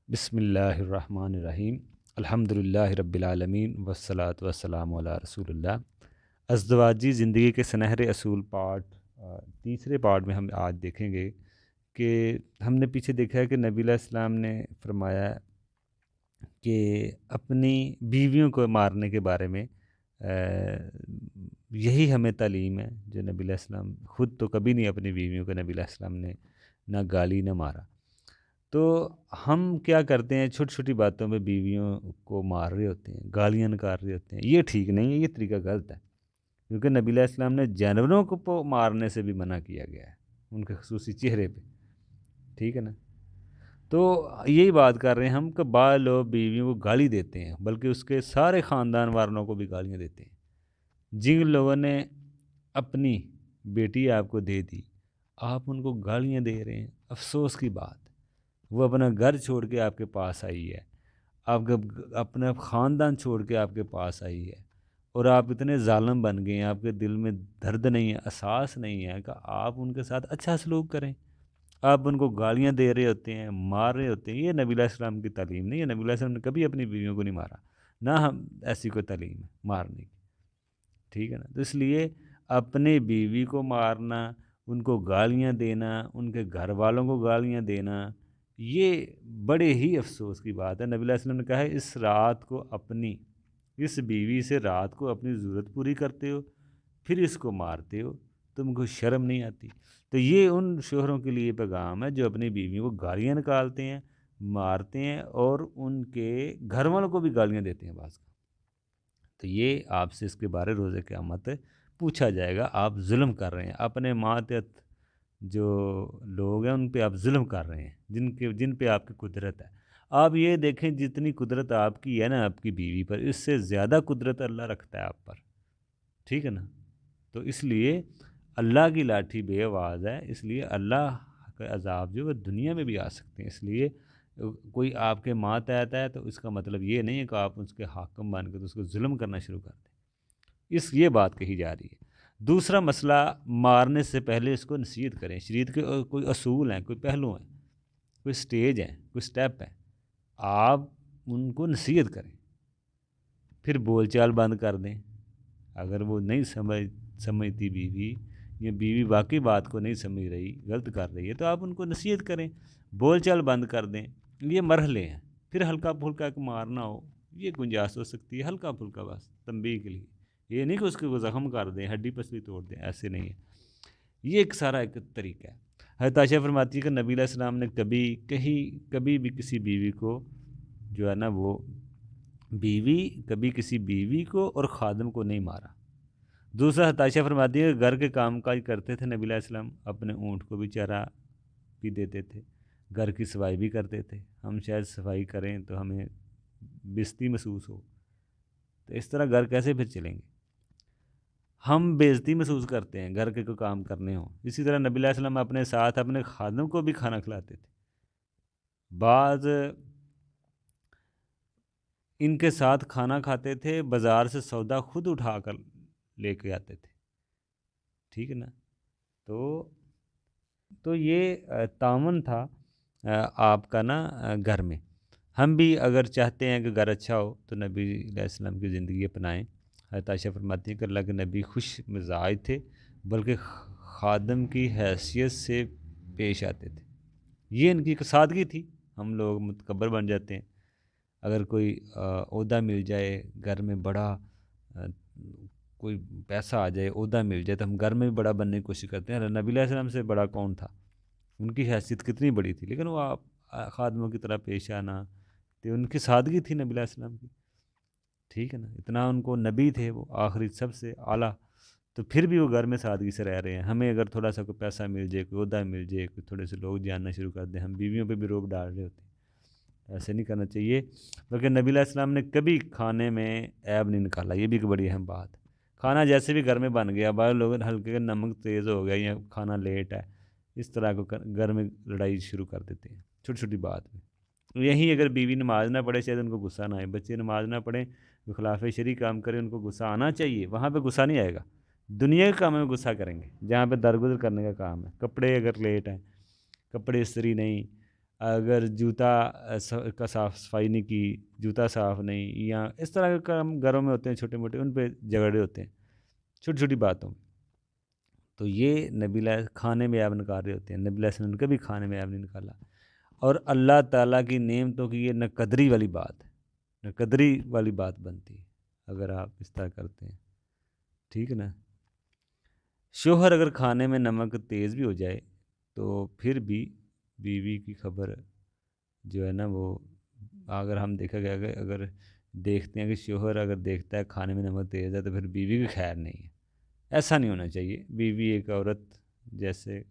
بسم اللہ الرحمن الرحیم الحمدللہ رب العالمین والصلاة والسلام علی رسول اللہ۔ ازدواجی زندگی کے سنہرے اصول تیسرے پارٹ میں ہم آج دیکھیں گے کہ ہم نے پیچھے دیکھا ہے کہ نبی علیہ السلام نے فرمایا کہ اپنی بیویوں کو مارنے کے بارے میں یہی ہمیں تعلیم ہے جو نبی علیہ السلام خود تو کبھی نہیں اپنی بیویوں کو نبی علیہ السلام نے نہ گالی نہ مارا۔ تو ہم کیا کرتے ہیں، چھوٹی چھوٹی باتوں پہ بیویوں کو مار رہے ہوتے ہیں، گالیاں نکال رہے ہوتے ہیں۔ یہ ٹھیک نہیں ہے، یہ طریقہ غلط ہے، کیونکہ نبی علیہ السلام نے جانوروں کو مارنے سے بھی منع کیا گیا ہے، ان کے خصوصی چہرے پہ، ٹھیک ہے نا۔ تو یہی بات کر رہے ہیں ہم کہ بعض لوگ بیویوں کو گالی دیتے ہیں، بلکہ اس کے سارے خاندان والوں کو بھی گالیاں دیتے ہیں۔ جن لوگوں نے اپنی بیٹی آپ کو دے دی، آپ ان کو گالیاں دے رہے ہیں، افسوس کی بات۔ وہ اپنا گھر چھوڑ کے آپ کے پاس آئی ہے، آپ کا اپنا خاندان چھوڑ کے آپ کے پاس آئی ہے، اور آپ اتنے ظالم بن گئے ہیں، آپ کے دل میں درد نہیں ہے، احساس نہیں ہے کہ آپ ان کے ساتھ اچھا سلوک کریں۔ آپ ان کو گالیاں دے رہے ہوتے ہیں، مار رہے ہوتے ہیں۔ یہ نبی علیہ السلام کی تعلیم نہیں ہے۔ نبی علیہ السلام نے کبھی اپنی بیویوں کو نہیں مارا، نہ ہم ایسی کوئی تعلیم ہے مارنے کی، ٹھیک ہے نا۔ تو اس لیے اپنے بیوی کو مارنا، ان کو گالیاں دینا، ان کے گھر والوں کو گالیاں دینا، یہ بڑے ہی افسوس کی بات ہے۔ نبی علیہ السلام نے کہا ہے اس بیوی سے رات کو اپنی ضرورت پوری کرتے ہو، پھر اس کو مارتے ہو، تم کو شرم نہیں آتی؟ تو یہ ان شوہروں کے لیے پیغام ہے جو اپنی بیویوں کو گالیاں نکالتے ہیں، مارتے ہیں، اور ان کے گھر والوں کو بھی گالیاں دیتے ہیں بعض کا۔ تو یہ آپ سے اس کے بارے روز قیامت پوچھا جائے گا۔ آپ ظلم کر رہے ہیں، اپنے ماتحت جو لوگ ہیں ان پہ آپ ظلم کر رہے ہیں، جن پہ آپ کی قدرت ہے۔ آپ یہ دیکھیں جتنی قدرت آپ کی ہے نا آپ کی بیوی پر، اس سے زیادہ قدرت اللہ رکھتا ہے آپ پر، ٹھیک ہے نا۔ تو اس لیے اللہ کی لاٹھی بے آواز ہے، اس لیے اللہ کا عذاب جو ہے دنیا میں بھی آ سکتے ہیں۔ اس لیے کوئی آپ کے ماتحت ہے تو اس کا مطلب یہ نہیں ہے کہ آپ اس کے حاکم بن کے تو اس کو ظلم کرنا شروع کر دیں۔ یہ بات کہی جا رہی ہے۔ دوسرا مسئلہ، مارنے سے پہلے اس کو نصیحت کریں۔ شریعت کے کوئی اصول ہیں، کوئی پہلو ہیں، کوئی سٹیج ہیں، کوئی سٹیپ ہیں، آپ ان کو نصیحت کریں، پھر بول چال بند کر دیں۔ اگر وہ نہیں سمجھتی بیوی، یا بیوی واقعی بات کو نہیں سمجھ رہی، غلط کر رہی ہے، تو آپ ان کو نصیحت کریں، بول چال بند کر دیں۔ یہ مرحلے ہیں۔ پھر ہلکا پھلکا ایک مارنا ہو، یہ گنجائش ہو سکتی ہے، ہلکا پھلکا بس تنبیہ کے لیے۔ یہ نہیں کہ اس کو زخم کر دیں، ہڈی پسلی توڑ دیں، ایسے نہیں ہے۔ یہ ایک سارا ایک طریقہ ہے۔ حضرت عائشہ فرماتی ہے کہ نبی علیہ السلام نے کبھی بھی کسی بیوی کو جو ہے نا وہ کبھی کسی بیوی کو اور خادم کو نہیں مارا۔ دوسرا، حضرت عائشہ فرماتی ہے کہ گھر کے کام کاج کرتے تھے نبی علیہ السلام، اپنے اونٹ کو بھی چارہ بھی دیتے تھے، گھر کی صفائی بھی کرتے تھے۔ ہم شاید صفائی کریں تو ہمیں بےعزتی محسوس ہو، تو اس طرح گھر کیسے پھر چلیں گے؟ ہم بے عزتی محسوس کرتے ہیں گھر کے کوئی کام کرنے ہوں۔ اسی طرح نبی علیہ السلام اپنے ساتھ اپنے خادم کو بھی کھانا کھلاتے تھے۔ بعض ان کے ساتھ کھانا کھاتے تھے، بازار سے سودا خود اٹھا کر لے کے آتے تھے، ٹھیک ہے نا۔ تو یہ تعاون تھا آپ کا نا گھر میں۔ ہم بھی اگر چاہتے ہیں کہ گھر اچھا ہو تو نبی علیہ السلام کی زندگی اپنائیں۔ حضرت عائشہ فرماتی ہیں کہ اللہ کے نبی خوش مزاج تھے، بلکہ خادم کی حیثیت سے پیش آتے تھے۔ یہ ان کی سادگی تھی۔ ہم لوگ متکبر بن جاتے ہیں۔ اگر کوئی عہدہ مل جائے گھر میں، بڑا کوئی پیسہ آ جائے، عہدہ مل جائے، تو ہم گھر میں بھی بڑا بننے کی کوشش کرتے ہیں۔ نبی علیہ السلام سے بڑا کون تھا؟ ان کی حیثیت کتنی بڑی تھی، لیکن وہ خادموں کی طرح پیش آنا، تو ان کی سادگی تھی نبی علیہ السلام کی، ٹھیک ہے نا۔ اتنا ان کو نبی تھے، وہ آخری سب سے اعلیٰ، تو پھر بھی وہ گھر میں سادگی سے رہ رہے ہیں۔ ہمیں اگر تھوڑا سا کوئی پیسہ مل جائے، کوئی عہدہ مل جائے، کوئی تھوڑے سے لوگ جاننا شروع کر دیں، ہم بیویوں پہ بھی روک ڈال رہے ہوتے ہیں۔ ایسے نہیں کرنا چاہیے۔ بلکہ نبی علیہ السلام نے کبھی کھانے میں عیب نہیں نکالا، یہ بھی ایک بڑی اہم بات ہے۔ کھانا جیسے بھی گھر میں بن گیا، بعض لوگ ہلکے کا نمک تیز ہو گیا یا کھانا لیٹ ہے، اس طرح کو گھر میں لڑائی شروع کر دیتے ہیں چھوٹی چھوٹی بات میں۔ یہیں اگر بیوی نماز نہ پڑھے شاید ان کو غصہ نہ آئے، بچے نماز نہ پڑھیں، خلاف شرعی کام کریں، ان کو غصہ آنا چاہیے، وہاں پہ غصہ نہیں آئے گا۔ دنیا کے کام میں غصہ کریں گے جہاں پہ درگزر کرنے کا کام ہے۔ کپڑے اگر لیٹ ہیں، کپڑے استری نہیں، اگر جوتا کا صاف صفائی نہیں کی، جوتا صاف نہیں، یا اس طرح کے کام گھروں میں ہوتے ہیں چھوٹے موٹے، ان پہ جھگڑے ہوتے ہیں چھوٹی چھوٹی باتوں میں. تو یہ نبی علیہ کھانے میں عیب نکال رہے ہوتے ہیں. نبی علیہ السلام نے کبھی کھانے میں عیب نہیں نکالا. اور اللہ تعالیٰ کی نعمتوں کی یہ ناقدری والی بات ہے، ناقدری والی بات بنتی ہے اگر آپ اس طرح کرتے ہیں. ٹھیک ہے نا. شوہر اگر کھانے میں نمک تیز بھی ہو جائے تو پھر بھی بیوی کی خبر جو ہے نا وہ، اگر ہم دیکھا گیا کہ اگر دیکھتے ہیں کہ شوہر اگر دیکھتا ہے کھانے میں نمک تیز ہے تو پھر بیوی کی خیر نہیں ہے. ایسا نہیں ہونا چاہیے. بیوی ایک عورت جیسے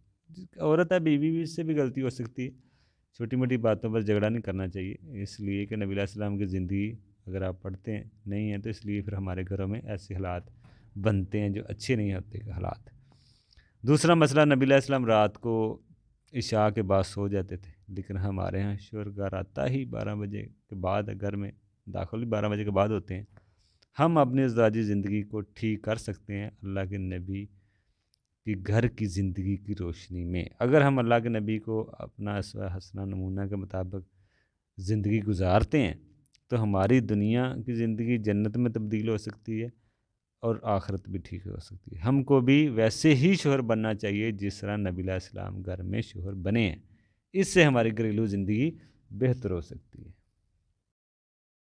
عورت ہے، بیوی بھی، اس سے بھی غلطی ہو سکتی ہے. چھوٹی موٹی باتوں پر جھگڑا نہیں کرنا چاہیے. اس لیے کہ نبی علیہ السلام کی زندگی اگر آپ پڑھتے ہیں نہیں ہیں تو اس لیے پھر ہمارے گھروں میں ایسے حالات بنتے ہیں جو اچھے نہیں ہوتے حالات. دوسرا مسئلہ، نبی علیہ السلام رات کو عشاء کے بعد سو جاتے تھے، لیکن ہمارے ہاں شوہر گھر آتا ہی 12 بجے کے بعد، گھر میں داخل ہی 12 بجے کے بعد ہوتے ہیں. ہم اپنی ازدواجی زندگی کو ٹھیک کر سکتے ہیں اللہ کے نبی کی گھر کی زندگی کی روشنی میں. اگر ہم اللہ کے نبی کو اپنا اسوہ حسنہ نمونہ کے مطابق زندگی گزارتے ہیں تو ہماری دنیا کی زندگی جنت میں تبدیل ہو سکتی ہے اور آخرت بھی ٹھیک ہو سکتی ہے. ہم کو بھی ویسے ہی شوہر بننا چاہیے جس طرح نبی علیہ السلام گھر میں شوہر بنے ہیں. اس سے ہماری گھریلو زندگی بہتر ہو سکتی ہے.